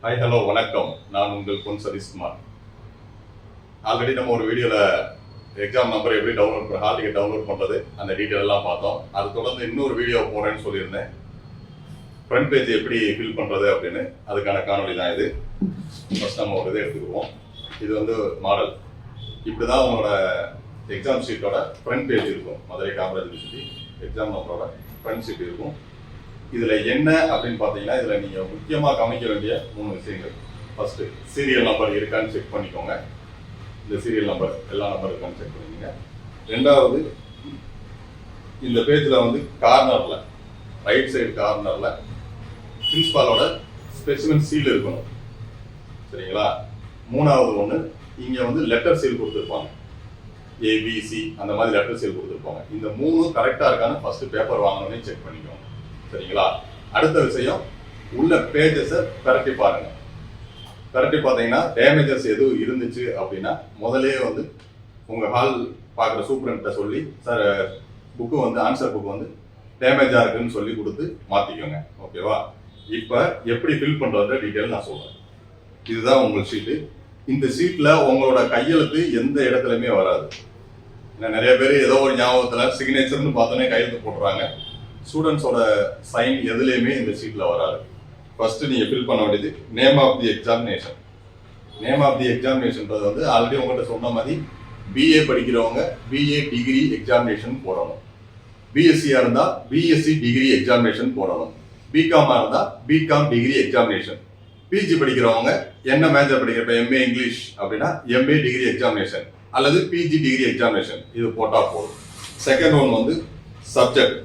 Hi hello வணக்கம். நான் உங்கள் பொன் சதீஷ்குமார். ஆல்ரெடி நம்ம ஒரு வீடியோவில் எக்ஸாம் நம்பர் எப்படி ஹால் டிக்கெட் டவுன்லோட் பண்ணுறது அந்த டீட்டெயில் எல்லாம் பார்த்தோம். அது தொடர்ந்து இன்னொரு வீடியோ போகிறேன்னு சொல்லியிருந்தேன். ஃப்ரண்ட் பேஜ் எப்படி ஃபில் பண்ணுறது அப்படின்னு அதுக்கான காணொலி தான் இது. ஃபஸ்ட் நம்ம ஒரு இதை எடுத்துக்குவோம். இது வந்து மாடல். இப்படி தான் உங்களோட எக்ஸாம் ஷீட்டோட ஃப்ரண்ட் பேஜ் இருக்கும். மதுரை காமராஜ் யூனிவர்சிட்டி எக்ஸாம் நம்பரோட ஃப்ரண்ட் ஷீட் இருக்கும். இதில் என்ன அப்படின்னு பார்த்தீங்கன்னா, இதில் நீங்கள் முக்கியமாக கவனிக்க வேண்டிய 3 விஷயங்கள். ஃபர்ஸ்ட், சீரியல் நம்பர் இருக்கான்னு செக் பண்ணிக்கோங்க. இந்த சீரியல் நம்பர் எல்லா நம்பர் இருக்கான்னு செக் பண்ணிக்கோங்க. ரெண்டாவது, இந்த பேஜில் வந்து கார்னரில் ரைட் சைடு கார்னரில் பிரின்சிபாலோட ஸ்பெசிமென் சீல் இருக்கணும். சரிங்களா? மூணாவது ஒன்று, இங்கே வந்து லெட்டர் சீல் கொடுத்துருப்பாங்க. ஏபிசி அந்த மாதிரி லெட்டர் சீல் கொடுத்துருப்பாங்க. இந்த 3 கரெக்டாக இருக்கான்னு ஃபர்ஸ்ட் பேப்பர் வாங்கணும்னே செக் பண்ணிக்கோங்க. சரிங்களா? அடுத்த விஷயம், உள்ள பேஜஸை பரட்டி பாருங்க. பரட்டி பார்த்தீங்கன்னா டேமேஜஸ் எதுவும் இருந்துச்சு அப்படின்னா முதலே வந்து உங்கள் ஹால் பார்க்குற சூப்பரண்ட்ட சொல்லி, சார் புக்கு வந்து ஆன்சர் புக்கு வந்து டேமேஜாக இருக்குன்னு சொல்லி கொடுத்து மாற்றிக்கோங்க. ஓகேவா? இப்போ எப்படி ஃபில் பண்ணுறத டீட்டெயில் நான் சொல்கிறேன். இதுதான் உங்கள் ஷீட்டு. இந்த ஷீட்டில் உங்களோட கையெழுத்து எந்த இடத்துலையுமே வராது. ஏன்னா நிறைய பேர் ஏதோ ஒரு ஞாபகத்தில் சிக்னேச்சர்னு பார்த்தோன்னே கையெழுத்து போட்டுறாங்க. ஸ்டூடெண்ட்ஸோட சைன் எதுலேயுமே இந்த ஷீட்டில் வராது. ஃபர்ஸ்ட் நீங்கள் ஃபில் பண்ண வேண்டியது name of the examination. Name of the எக்ஸாமினேஷன்றது வந்து ஆல்ரெடி உங்கள்கிட்ட சொன்ன மாதிரி பிஏ படிக்கிறவங்க பிஏ டிகிரி எக்ஸாமினேஷன் போடணும். பிஎஸ்சியாக இருந்தால் பிஎஸ்சி டிகிரி எக்ஸாமினேஷன் போடணும். பிகாமாக இருந்தால் பிகாம் டிகிரி எக்ஸாமினேஷன். பிஜி படிக்கிறவங்க என்ன மேஜர் படிக்கிறப்ப எம்ஏ இங்கிலீஷ் அப்படின்னா எம்ஏ டிகிரி எக்ஸாமினேஷன் அல்லது பிஜி டிகிரி எக்ஸாமினேஷன் இது போட்டால் போதும். செகண்ட் ஒன் வந்து சப்ஜெக்ட்.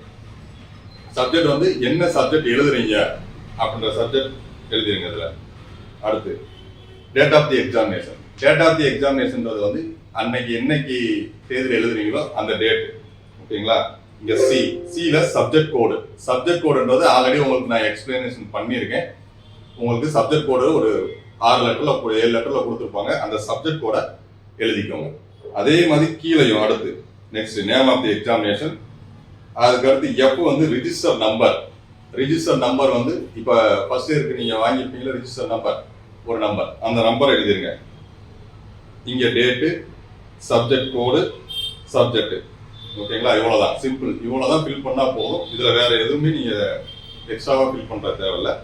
சப்ஜெக்ட் வந்து என்ன சப்ஜெக்ட் எழுதுறீங்க அப்படின்ற சப்ஜெக்ட் எழுதிருங்க இதில். அடுத்து date of the examination. Date of the எக்ஸாமினேஷன்றது வந்து அன்னைக்கு என்னைக்கு தேதியில் எழுதுறீங்களோ அந்த டேட். ஓகேங்களா? இங்கே சியில் சப்ஜெக்ட் கோடு. சப்ஜெக்ட் கோடுன்றது ஆல்ரெடி உங்களுக்கு நான் எக்ஸ்பிளனேஷன் பண்ணியிருக்கேன். உங்களுக்கு சப்ஜெக்ட் கோடு ஒரு 6 லெட்டரில் 7 லெட்டரில் கொடுத்துருப்பாங்க. அந்த சப்ஜெக்ட் கோடை எழுதிக்கோங்க. அதே மாதிரி கீழையும் அடுத்து next name of the examination. அதுக்கு அடுத்து எப்போ வந்து ரிஜிஸ்டர் நம்பர். ரிஜிஸ்டர் நம்பர் வந்து இப்போ ஃபர்ஸ்ட் இயருக்கு நீங்கள் வாங்கியிருப்பீங்களா ரிஜிஸ்டர் நம்பர், ஒரு நம்பர், அந்த நம்பர் எழுதிருங்க. இங்கே டேட்டு, சப்ஜெக்ட் கோடு, சப்ஜெக்ட். ஓகேங்களா? இவ்வளோதான், சிம்பிள். இவ்வளோதான் ஃபில் பண்ணால் போதும். இதில் வேற எதுவுமே நீங்கள் எக்ஸ்ட்ராவாக ஃபில் பண்ணுற தேவையில்லை.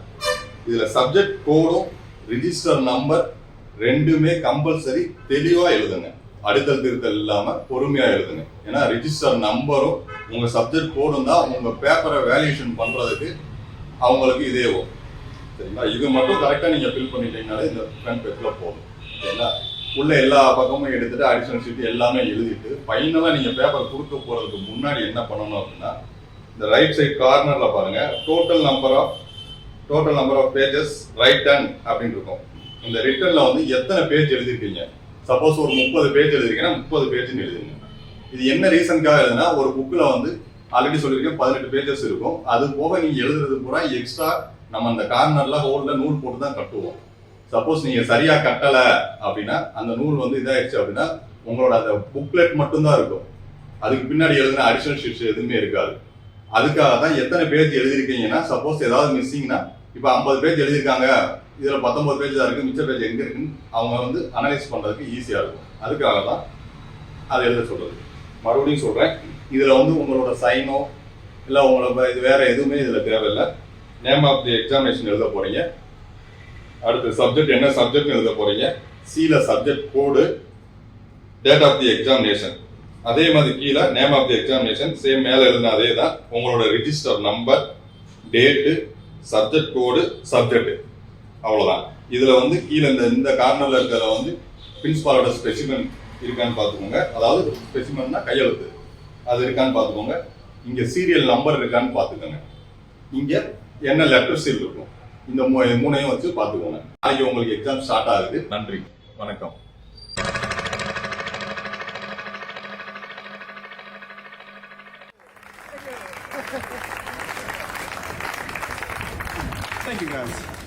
இதில் சப்ஜெக்ட் கோடும் ரிஜிஸ்டர் நம்பர் ரெண்டுமே கம்பல்சரி தெளிவாக எழுதுங்க. அடுத்தல் திருத்தல் இல்லாமல் பொறுமையாக எழுதுங்க. ஏன்னா ரிஜிஸ்டர் நம்பரும் உங்கள் சப்ஜெக்ட் கோடும் தான் உங்கள் பேப்பரை வேல்யூஷன் பண்ணுறதுக்கு அவங்களுக்கு இதே வரும். சரிங்களா? இது மட்டும் கரெக்டாக நீங்கள் ஃபில் பண்ணிட்டீங்கனாலே இந்த ஃப்ரண்ட் பேஜில் போதும். சரிங்களா? உள்ள எல்லா பக்கமும் எடுத்துட்டு அடிஷனல் ஷீட் எல்லாமே எழுதிட்டு ஃபைனலாக நீங்கள் பேப்பர் கொடுக்க போகிறதுக்கு முன்னாடி என்ன பண்ணணும் அப்படின்னா, இந்த ரைட் சைட் கார்னரில் பாருங்கள், total number of pages right hand அப்படின்னு இருக்கும். இந்த ரிட்டர்னில் வந்து எத்தனை பேஜ் எழுதிருக்கீங்க. சப்போஸ் ஒரு 30 பேஜ் எழுதிருக்கீங்கன்னா 30 பேஜ்னு எழுதுங்க. இது என்ன ரீசனுக்காக எழுதுனா, ஒரு புக்கில் வந்து ஆல்ரெடி சொல்லியிருக்கேன் 18 பேஜஸ் இருக்கும். அது போக நீங்கள் எழுதுறது பூரா எக்ஸ்ட்ரா நம்ம அந்த கார்னரில் ஹோல்டில் நூல் போட்டு தான் கட்டுவோம். சப்போஸ் நீங்கள் சரியாக கட்டலை அப்படின்னா அந்த நூல் வந்து இதாகிடுச்சு அப்படின்னா உங்களோட அந்த புக்லெட் மட்டும்தான் இருக்கும். அதுக்கு பின்னாடி எழுதுன அடிஷனல் ஷீட்ஸ் எதுவுமே இருக்காது. அதுக்காக தான் எத்தனை பேஜ் எழுதிருக்கீங்கன்னா, சப்போஸ் ஏதாவது மிஸ்ஸிங்னா, இப்போ 50 பேஜ் எழுதியிருக்காங்க, இதில் 19 பேஜ் தான் இருக்குது, மிச்ச பேஜ் எங்கே இருக்குன்னு அவங்க வந்து அனலைஸ் பண்ணுறதுக்கு ஈஸியாக இருக்கும். அதுக்காக தான் அதை எழுத சொல்கிறது. மறுபடியும் சொல்கிறேன், இதில் வந்து உங்களோட சைனோ இல்லை உங்களோட இது வேறு எதுவுமே இதில் தேவையில்லை. நேம் ஆஃப் தி எக்ஸாமினேஷன் எழுத போகிறீங்க. அடுத்து சப்ஜெக்ட் என்ன சப்ஜெக்ட் எழுத போகிறீங்க. சியில் subject code, date of the examination. அதே மாதிரி கீழே name of the examination same மேலே எழுதின அதே தான். உங்களோட register number, date, subject code, subject. அவ்வளோதான். இதில் வந்து கீழே இந்த கார்னரில் இருக்கிறத வந்து பிரின்சிபாலோட ஸ்பெசிமென் இருக்கான்னு பார்த்துக்கோங்க. அதாவது ஸ்பெசிமென்னா கையெழுத்து அது இருக்கான்னு பார்த்துக்கோங்க. இங்கே சீரியல் நம்பர் இருக்கான்னு பார்த்துக்கோங்க. இங்கே என்ன லெட்டர் சீல் இருக்கும். இந்த மூணையும் வச்சு பார்த்துக்கோங்க. நாளைக்கு உங்களுக்கு எக்ஸாம் ஸ்டார்ட் ஆகுது. நன்றி, வணக்கம். Thank you guys.